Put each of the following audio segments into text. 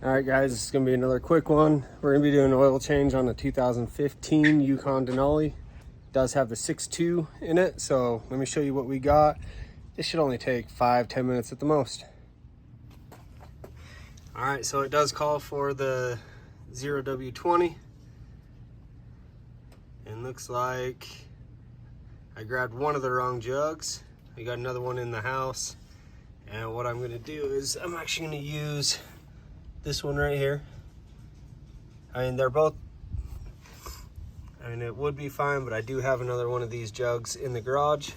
All right, guys, this is going to be another quick one. We're going to be doing an oil change on the 2015 Yukon Denali. It does have the 6.2 in it, so let me show you what we got. This should only take 5-10 minutes at the most. All right, so it does call for the 0W20. And looks like I grabbed one of the wrong jugs. We got another one in the house. And what I'm going to do is I'm actually going to use this one right here. I mean, they're both, it would be fine, but I do have another one of these jugs in the garage.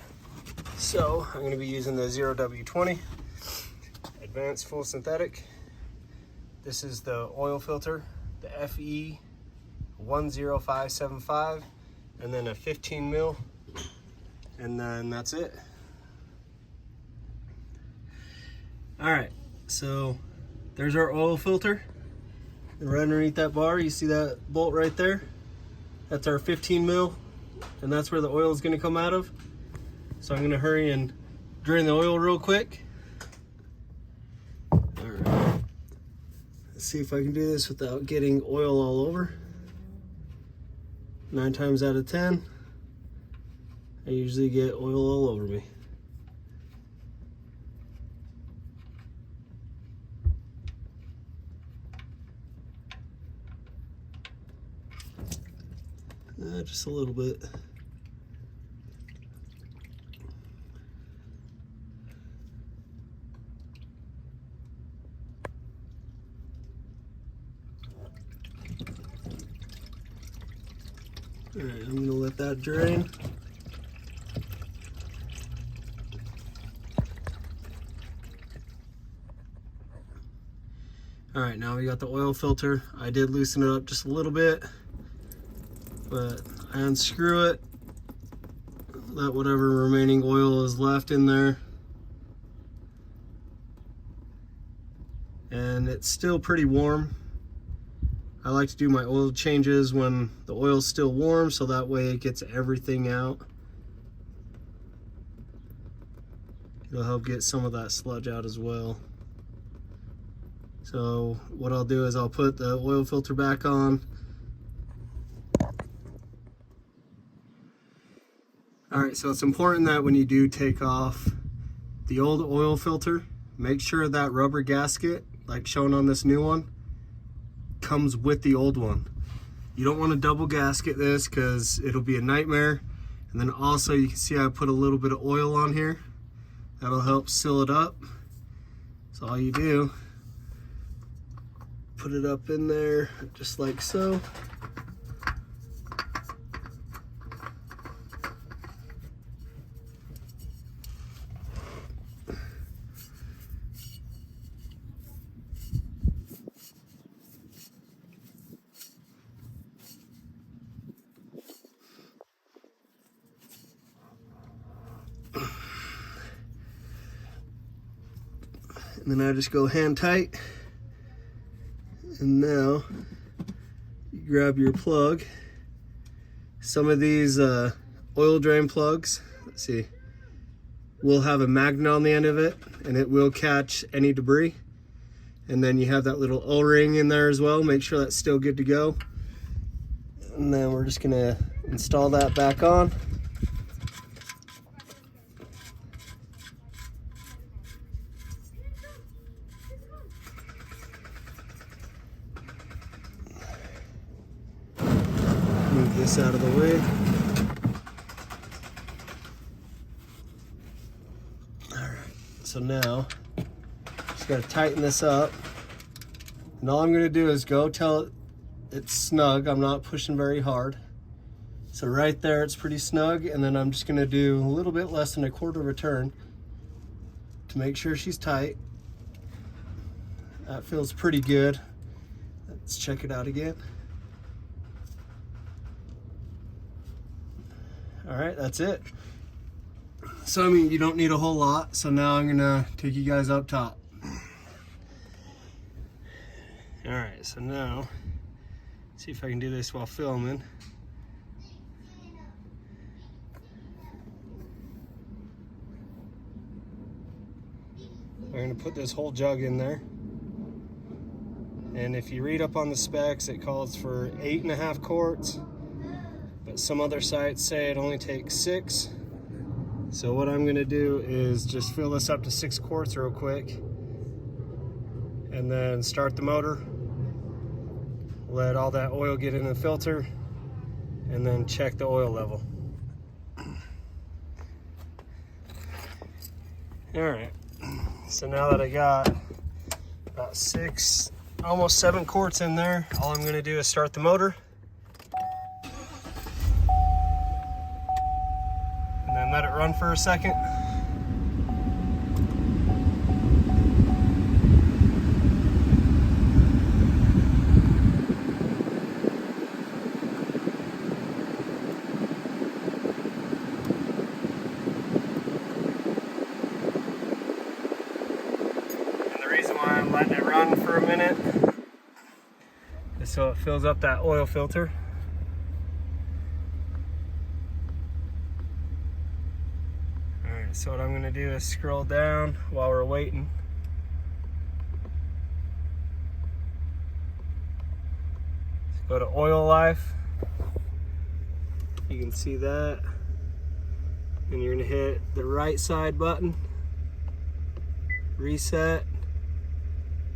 So I'm going to be using the 0W20 Advanced Full Synthetic. This is the oil filter, the FE 10575, and then a 15 mil, and then that's it. All right, so there's our oil filter. And right underneath that bar, you see that bolt right there? That's our 15 mil, and that's where the oil is going to come out of. So I'm going to hurry and drain the oil real quick. All right. Let's see if I can do this without getting oil all over. 9 times out of 10, I usually get oil all over me. Just a little bit. All right, I'm gonna let that drain. All right, now we got the oil filter. I did loosen it up just a little bit, but I unscrew it, let whatever remaining oil is left in there. And it's still pretty warm. I like to do my oil changes when the oil's still warm, so that way it gets everything out. It'll help get some of that sludge out as well. So what I'll do is I'll put the oil filter back on. All right, so it's important that when you do take off the old oil filter, make sure that rubber gasket, like shown on this new one, comes with the old one. You don't want to double gasket this because it'll be a nightmare. And then also you can see I put a little bit of oil on here. That'll help seal it up. So all you do, put it up in there just like so. And then I just go hand tight. And now you grab your plug. Some of these oil drain plugs, let's see, will have a magnet on the end of it, and it will catch any debris. And then you have that little O-ring in there as well. Make sure that's still good to go. And then we're just gonna install that back on. Move this out of the way. All right, so now just gotta tighten this up. And all I'm gonna do is go till it's snug. I'm not pushing very hard. So right there, it's pretty snug. And then I'm just gonna do a little bit less than a quarter of a turn to make sure she's tight. That feels pretty good. Let's check it out again. All right, that's it. So, I mean, you don't need a whole lot. So now I'm gonna take you guys up top. All right, so now, see if I can do this while filming. I'm gonna put this whole jug in there. And if you read up on the specs, it calls for 8.5 quarts, but some other sites say it only takes 6. So what I'm gonna do is just fill this up to 6 quarts real quick, and then start the motor, let all that oil get in the filter, and then check the oil level. All right, so now that I got about 6, almost 7 quarts in there, all I'm gonna do is start the motor, and then let it run for a second. I'm letting it run for a minute just so it fills up that oil filter. Alright, so what I'm going to do is scroll down while we're waiting. Let's go to oil life. You can see that. And you're going to hit the right side button, reset.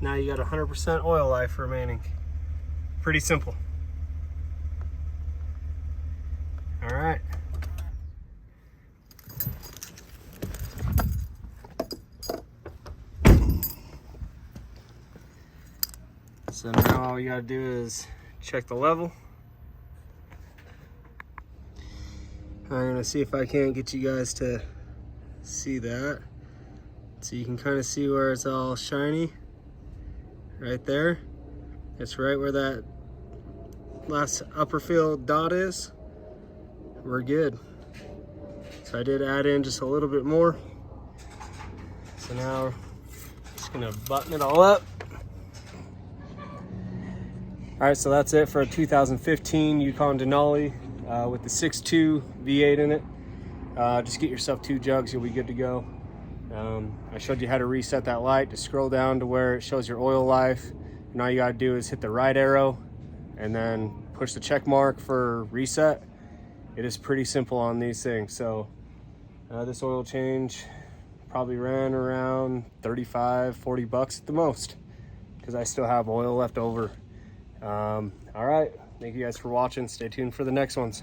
Now you got 100% oil life remaining. Pretty simple. All right. So now all you gotta do is check the level. I'm gonna see if I can't get you guys to see that. So you can kind of see where it's all shiny. Right there, it's right where that last upper field dot is. We're good. So I did add in just a little bit more. So now just gonna button it all up. All right, so that's it for a 2015 Yukon Denali with the 6.2 V8 in it. Just get yourself 2 jugs, you'll be good to go. I showed you how to reset that light. Just scroll down to where it shows your oil life, and all you gotta do is hit the right arrow and then push the check mark for reset. It is pretty simple on these things. So this oil change probably ran around 35, 40 bucks at the most, because I still have oil left over. All right, thank you guys for watching. Stay tuned for the next ones.